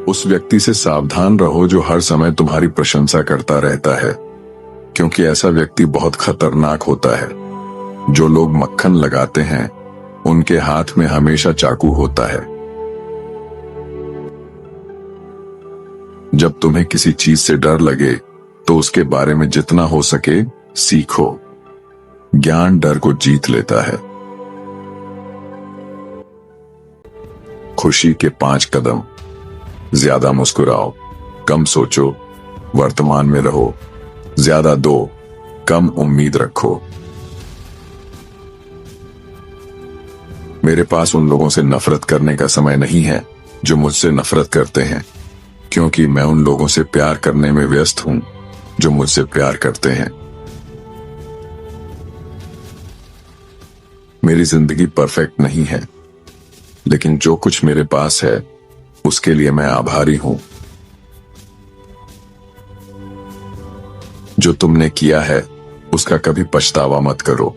उस व्यक्ति से सावधान रहो जो हर समय तुम्हारी प्रशंसा करता रहता है, क्योंकि ऐसा व्यक्ति बहुत खतरनाक होता है। जो लोग मक्खन लगाते हैं उनके हाथ में हमेशा चाकू होता है। जब तुम्हें किसी चीज से डर लगे तो उसके बारे में जितना हो सके सीखो। ज्ञान डर को जीत लेता है। खुशी के 5 कदम। ज्यादा मुस्कुराओ, कम सोचो, वर्तमान में रहो, ज्यादा दो, कम उम्मीद रखो। मेरे पास उन लोगों से नफरत करने का समय नहीं है जो मुझसे नफरत करते हैं, क्योंकि मैं उन लोगों से प्यार करने में व्यस्त हूं जो मुझसे प्यार करते हैं। मेरी जिंदगी परफेक्ट नहीं है, लेकिन जो कुछ मेरे पास है उसके लिए मैं आभारी हूं। जो तुमने किया है उसका कभी पछतावा मत करो।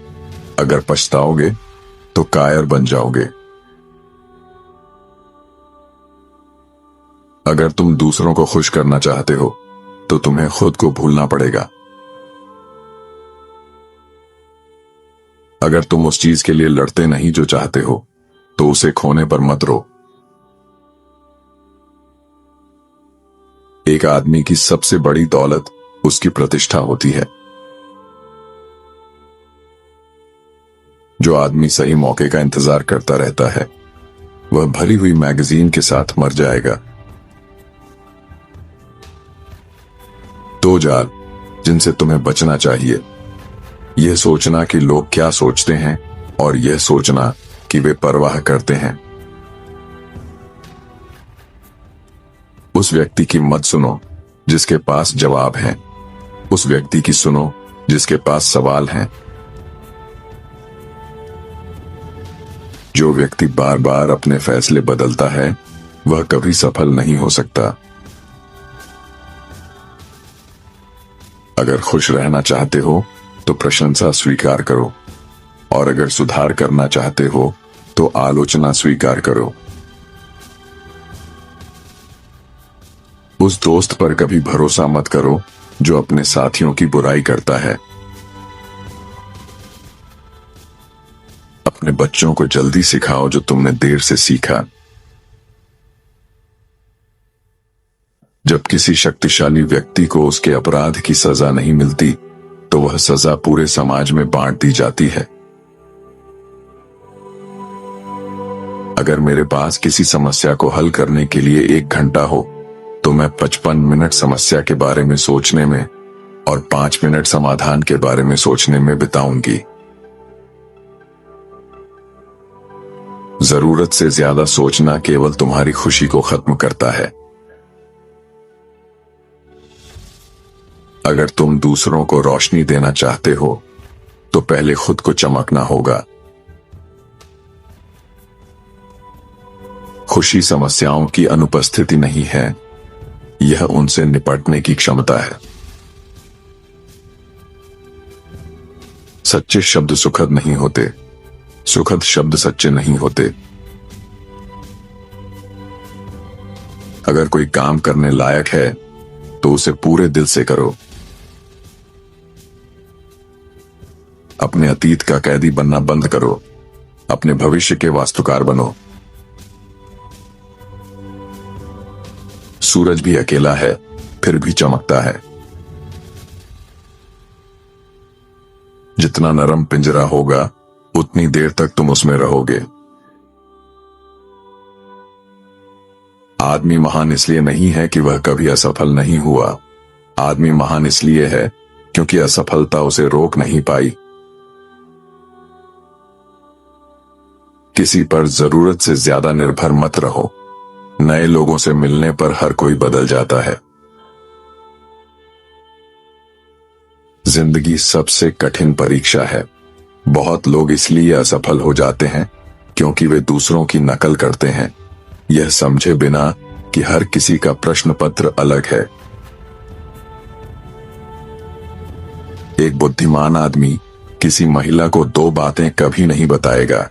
अगर पछताओगे तो कायर बन जाओगे। अगर तुम दूसरों को खुश करना चाहते हो तो तुम्हें खुद को भूलना पड़ेगा। अगर तुम उस चीज के लिए लड़ते नहीं जो चाहते हो तो उसे खोने पर मत रो। एक आदमी की सबसे बड़ी दौलत उसकी प्रतिष्ठा होती है। जो आदमी सही मौके का इंतजार करता रहता है वह भरी हुई मैगजीन के साथ मर जाएगा। 2 जाल जिनसे तुम्हें बचना चाहिए। यह सोचना कि लोग क्या सोचते हैं और यह सोचना कि वे परवाह करते हैं। उस व्यक्ति की मत सुनो जिसके पास जवाब है, उस व्यक्ति की सुनो जिसके पास सवाल हैं। जो व्यक्ति बार बार अपने फैसले बदलता है वह कभी सफल नहीं हो सकता। अगर खुश रहना चाहते हो तो प्रशंसा स्वीकार करो, और अगर सुधार करना चाहते हो तो आलोचना स्वीकार करो। उस दोस्त पर कभी भरोसा मत करो जो अपने साथियों की बुराई करता है। अपने बच्चों को जल्दी सिखाओ जो तुमने देर से सीखा। जब किसी शक्तिशाली व्यक्ति को उसके अपराध की सजा नहीं मिलती तो वह सजा पूरे समाज में बांट दी जाती है। अगर मेरे पास किसी समस्या को हल करने के लिए 1 घंटा हो तो मैं 55 मिनट समस्या के बारे में सोचने में और 5 मिनट समाधान के बारे में सोचने में बिताऊंगी। जरूरत से ज्यादा सोचना केवल तुम्हारी खुशी को खत्म करता है। अगर तुम दूसरों को रोशनी देना चाहते हो तो पहले खुद को चमकना होगा। खुशी समस्याओं की अनुपस्थिति नहीं है, यह उनसे निपटने की क्षमता है। सच्चे शब्द सुखद नहीं होते, सुखद शब्द सच्चे नहीं होते। अगर कोई काम करने लायक है तो उसे पूरे दिल से करो। अपने अतीत का कैदी बनना बंद करो, अपने भविष्य के वास्तुकार बनो। सूरज भी अकेला है फिर भी चमकता है। जितना नरम पिंजरा होगा उतनी देर तक तुम उसमें रहोगे। आदमी महान इसलिए नहीं है कि वह कभी असफल नहीं हुआ। आदमी महान इसलिए है क्योंकि असफलता उसे रोक नहीं पाई। किसी पर जरूरत से ज्यादा निर्भर मत रहो। नए लोगों से मिलने पर हर कोई बदल जाता है। जिंदगी सबसे कठिन परीक्षा है। बहुत लोग इसलिए असफल हो जाते हैं क्योंकि वे दूसरों की नकल करते हैं, यह समझे बिना कि हर किसी का प्रश्न पत्र अलग है। एक बुद्धिमान आदमी किसी महिला को 2 बातें कभी नहीं बताएगा,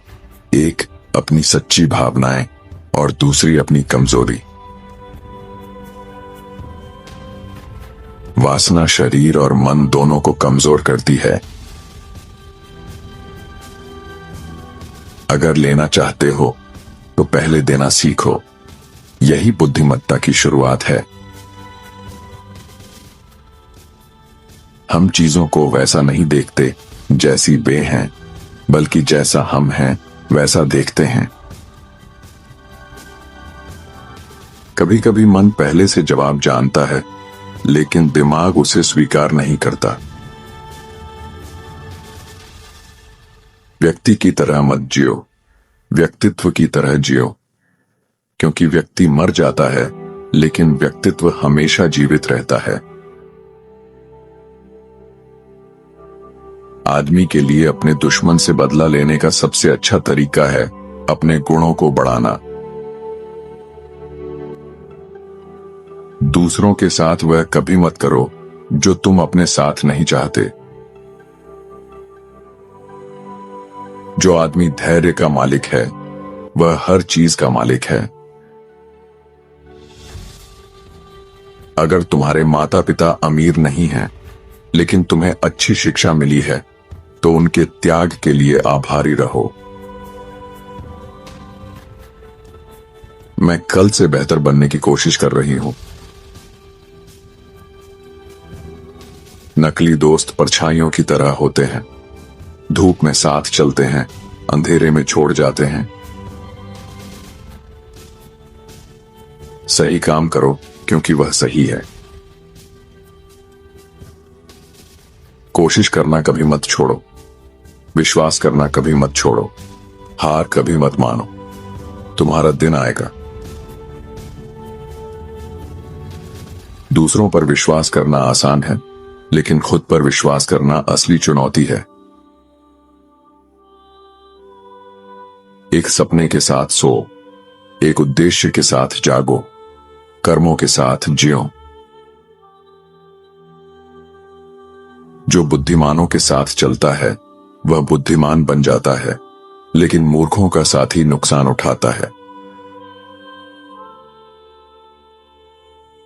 एक अपनी सच्ची भावनाएं और दूसरी अपनी कमजोरी। वासना शरीर और मन दोनों को कमजोर करती है। अगर लेना चाहते हो तो पहले देना सीखो। यही बुद्धिमत्ता की शुरुआत है। हम चीजों को वैसा नहीं देखते जैसी वे हैं, बल्कि जैसा हम हैं वैसा देखते हैं। कभी कभी मन पहले से जवाब जानता है, लेकिन दिमाग उसे स्वीकार नहीं करता। व्यक्ति की तरह मत जियो, व्यक्तित्व की तरह जियो। क्योंकि व्यक्ति मर जाता है, लेकिन व्यक्तित्व हमेशा जीवित रहता है। आदमी के लिए अपने दुश्मन से बदला लेने का सबसे अच्छा तरीका है अपने गुणों को बढ़ाना। दूसरों के साथ वह कभी मत करो जो तुम अपने साथ नहीं चाहते। जो आदमी धैर्य का मालिक है, वह हर चीज का मालिक है। अगर तुम्हारे माता पिता अमीर नहीं हैं, लेकिन तुम्हें अच्छी शिक्षा मिली है, तो उनके त्याग के लिए आभारी रहो। मैं कल से बेहतर बनने की कोशिश कर रही हूं। नकली दोस्त परछाइयों की तरह होते हैं। धूप में साथ चलते हैं, अंधेरे में छोड़ जाते हैं। सही काम करो क्योंकि वह सही है। कोशिश करना कभी मत छोड़ो, विश्वास करना कभी मत छोड़ो, हार कभी मत मानो। तुम्हारा दिन आएगा। दूसरों पर विश्वास करना आसान है, लेकिन खुद पर विश्वास करना असली चुनौती है। एक सपने के साथ सो, एक उद्देश्य के साथ जागो, कर्मों के साथ जियो। जो बुद्धिमानों के साथ चलता है वह बुद्धिमान बन जाता है, लेकिन मूर्खों का साथी नुकसान उठाता है।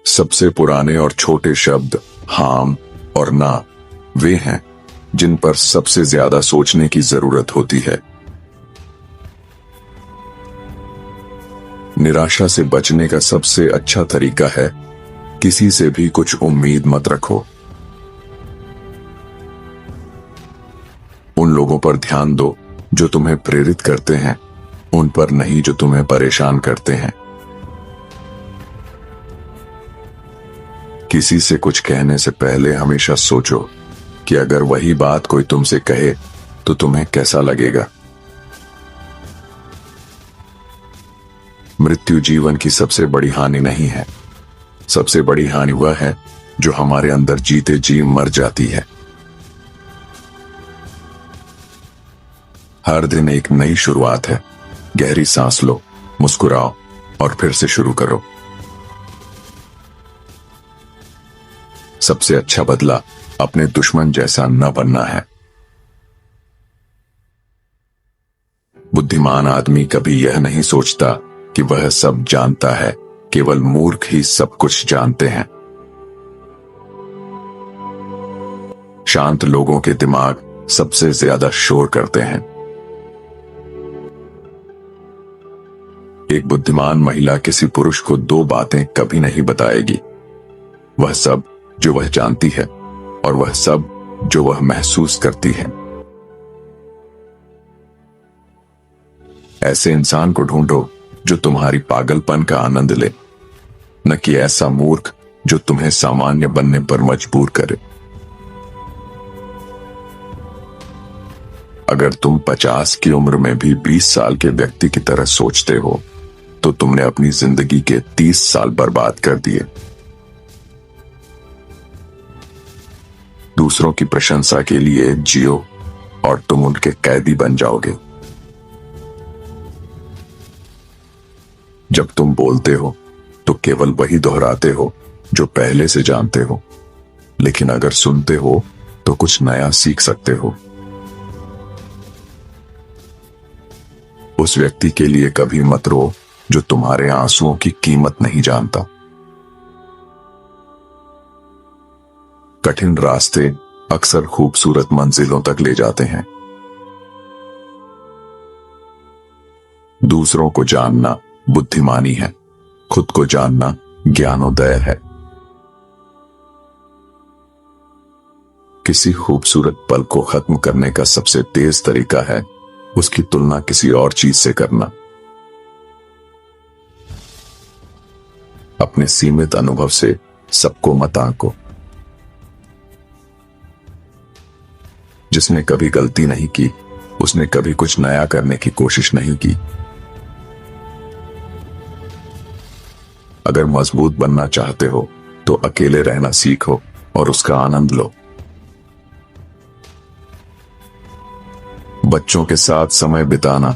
सबसे पुराने और छोटे शब्द हाम और ना वे हैं जिन पर सबसे ज्यादा सोचने की जरूरत होती है। निराशा से बचने का सबसे अच्छा तरीका है किसी से भी कुछ उम्मीद मत रखो। उन लोगों पर ध्यान दो जो तुम्हें प्रेरित करते हैं, उन पर नहीं जो तुम्हें परेशान करते हैं। किसी से कुछ कहने से पहले हमेशा सोचो कि अगर वही बात कोई तुमसे कहे तो तुम्हें कैसा लगेगा। मृत्यु जीवन की सबसे बड़ी हानि नहीं है। सबसे बड़ी हानि वह है जो हमारे अंदर जीते जी मर जाती है। हर दिन एक नई शुरुआत है। गहरी सांस लो, मुस्कुराओ और फिर से शुरू करो। सबसे अच्छा बदला अपने दुश्मन जैसा न बनना है। बुद्धिमान आदमी कभी यह नहीं सोचता कि वह सब जानता है, केवल मूर्ख ही सब कुछ जानते हैं। शांत लोगों के दिमाग सबसे ज्यादा शोर करते हैं। एक बुद्धिमान महिला किसी पुरुष को दो बातें कभी नहीं बताएगी, वह सब जो वह जानती है और वह सब जो वह महसूस करती है। ऐसे इंसान को ढूंढो जो तुम्हारी पागलपन का आनंद ले, न कि ऐसा मूर्ख जो तुम्हें सामान्य बनने पर मजबूर करे। अगर तुम 50 की उम्र में भी 20 साल के व्यक्ति की तरह सोचते हो, तो तुमने अपनी जिंदगी के 30 साल बर्बाद कर दिए। दूसरों की प्रशंसा के लिए जियो और तुम उनके कैदी बन जाओगे। जब तुम बोलते हो तो केवल वही दोहराते हो जो पहले से जानते हो, लेकिन अगर सुनते हो तो कुछ नया सीख सकते हो। उस व्यक्ति के लिए कभी मत रो जो तुम्हारे आंसुओं की कीमत नहीं जानता। कठिन रास्ते अक्सर खूबसूरत मंजिलों तक ले जाते हैं। दूसरों को जानना बुद्धिमानी है, खुद को जानना ज्ञानोदय है। किसी खूबसूरत पल को खत्म करने का सबसे तेज तरीका है उसकी तुलना किसी और चीज से करना। अपने सीमित अनुभव से सबको मत आंको। जिसने कभी गलती नहीं की उसने कभी कुछ नया करने की कोशिश नहीं की। अगर मजबूत बनना चाहते हो तो अकेले रहना सीखो और उसका आनंद लो। बच्चों के साथ समय बिताना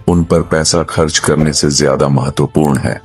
उन पर पैसा खर्च करने से ज्यादा महत्वपूर्ण है।